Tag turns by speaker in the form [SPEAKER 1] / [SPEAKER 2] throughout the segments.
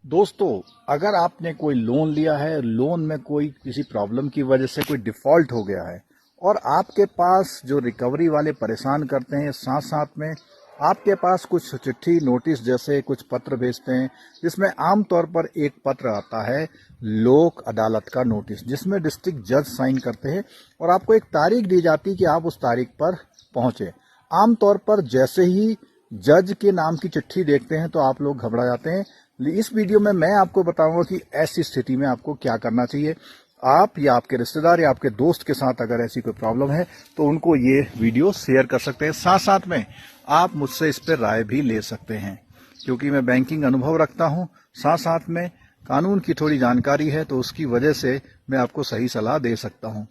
[SPEAKER 1] दोस्तों, अगर आपने कोई लोन लिया है, लोन में कोई किसी प्रॉब्लम की वजह से कोई डिफॉल्ट हो गया है और आपके पास जो रिकवरी वाले परेशान करते हैं, साथ साथ में आपके पास कुछ चिट्ठी नोटिस जैसे कुछ पत्र भेजते हैं, जिसमें आमतौर पर एक पत्र आता है लोक अदालत का नोटिस, जिसमें डिस्ट्रिक्ट जज साइन करते हैं और आपको एक तारीख दी जाती है कि आप उस तारीख पर पहुंचे। आमतौर पर जैसे ही जज के नाम की चिट्ठी देखते हैं तो आप लोग घबरा जाते हैं। इस वीडियो में मैं आपको बताऊंगा कि ऐसी स्थिति में आपको क्या करना चाहिए। आप या आपके रिश्तेदार या आपके दोस्त के साथ अगर ऐसी कोई प्रॉब्लम है तो उनको ये वीडियो शेयर कर सकते हैं। साथ साथ में आप मुझसे इस पर राय भी ले सकते हैं, क्योंकि मैं बैंकिंग अनुभव रखता हूं, साथ साथ में कानून की थोड़ी जानकारी है, तो उसकी वजह से मैं आपको सही सलाह दे सकता हूं।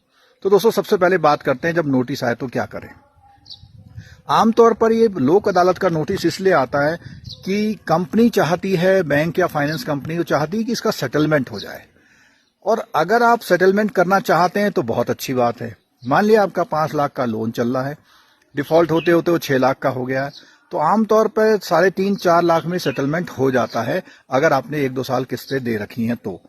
[SPEAKER 1] तो दोस्तों, सबसे पहले बात करते हैं, जब नोटिस आए तो क्या करें। आमतौर पर ये लोक अदालत का नोटिस इसलिए आता है कि कंपनी चाहती है, बैंक या फाइनेंस कंपनी तो चाहती है कि इसका सेटलमेंट हो जाए। और अगर आप सेटलमेंट करना चाहते हैं तो बहुत अच्छी बात है। मान लिया आपका 5 लाख का लोन चल रहा है, डिफॉल्ट होते होते वो 6 लाख का हो गया है, तो आमतौर पर 3.5-4 लाख में सेटलमेंट हो जाता है अगर आपने 1-2 साल किस्तें दे रखी हैं तो।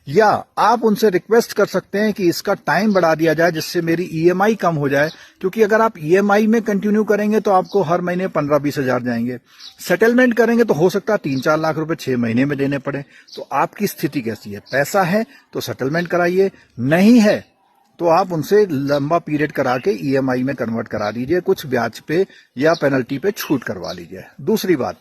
[SPEAKER 1] या आप उनसे रिक्वेस्ट कर सकते हैं कि इसका टाइम बढ़ा दिया जाए जिससे मेरी ईएमआई कम हो जाए, क्योंकि अगर आप ईएमआई में कंटिन्यू करेंगे तो आपको हर महीने 15-20 हजार जाएंगे। सेटलमेंट करेंगे तो हो सकता है 3-4 लाख रुपए 6 महीने में देने पड़े। तो आपकी स्थिति कैसी है? पैसा है तो सेटलमेंट कराइए, नहीं है तो आप उनसे लंबा पीरियड करा के ईएमआई में कन्वर्ट करा दीजिए, कुछ ब्याज पे या पेनल्टी पे छूट करवा लीजिए। दूसरी बात,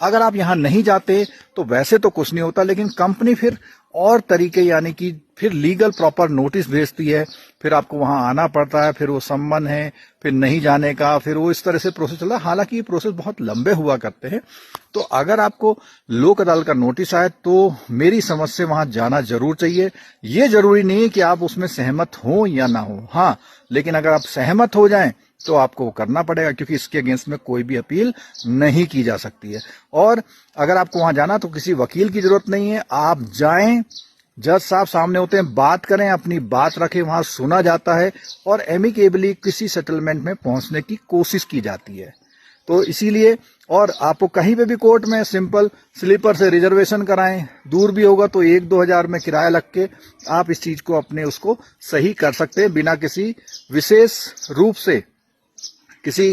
[SPEAKER 1] अगर आप यहां नहीं जाते तो वैसे तो कुछ नहीं होता, लेकिन कंपनी फिर और तरीके यानी कि फिर लीगल प्रॉपर नोटिस भेजती है, फिर आपको वहां आना पड़ता है, फिर वो सम्मन है, फिर नहीं जाने का, फिर वो इस तरह से प्रोसेस चला। हालांकि ये प्रोसेस बहुत लंबे हुआ करते हैं। तो अगर आपको लोक अदालत का नोटिस आए तो मेरी समझ से वहां जाना जरूर चाहिए। ये जरूरी नहीं है कि आप उसमें सहमत हो या ना हो, हाँ, लेकिन अगर आप सहमत हो जाएं तो आपको वो करना पड़ेगा, क्योंकि इसके अगेंस्ट में कोई भी अपील नहीं की जा सकती है। और अगर आपको वहां जाना तो किसी वकील की जरूरत नहीं है, आप जाएं, जज साहब सामने होते हैं, बात करें, अपनी बात रखें, वहां सुना जाता है और एमिकेबली किसी सेटलमेंट में पहुंचने की कोशिश की जाती है। तो इसीलिए, और आपको कहीं पे भी कोर्ट में सिंपल स्लीपर से रिजर्वेशन कराएं, दूर भी होगा तो 1-2 हजार में किराया लग के आप इस चीज को अपने उसको सही कर सकते हैं, बिना किसी विशेष रूप से किसी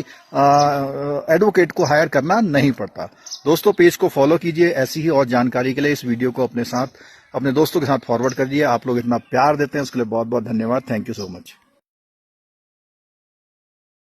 [SPEAKER 1] एडवोकेट को हायर करना नहीं पड़ता। दोस्तों, पेज को फॉलो कीजिए। ऐसी ही और जानकारी के लिए इस वीडियो को अपने दोस्तों के साथ फॉरवर्ड करिए। आप लोग इतना प्यार देते हैं उसके लिए बहुत बहुत धन्यवाद। Thank you so much.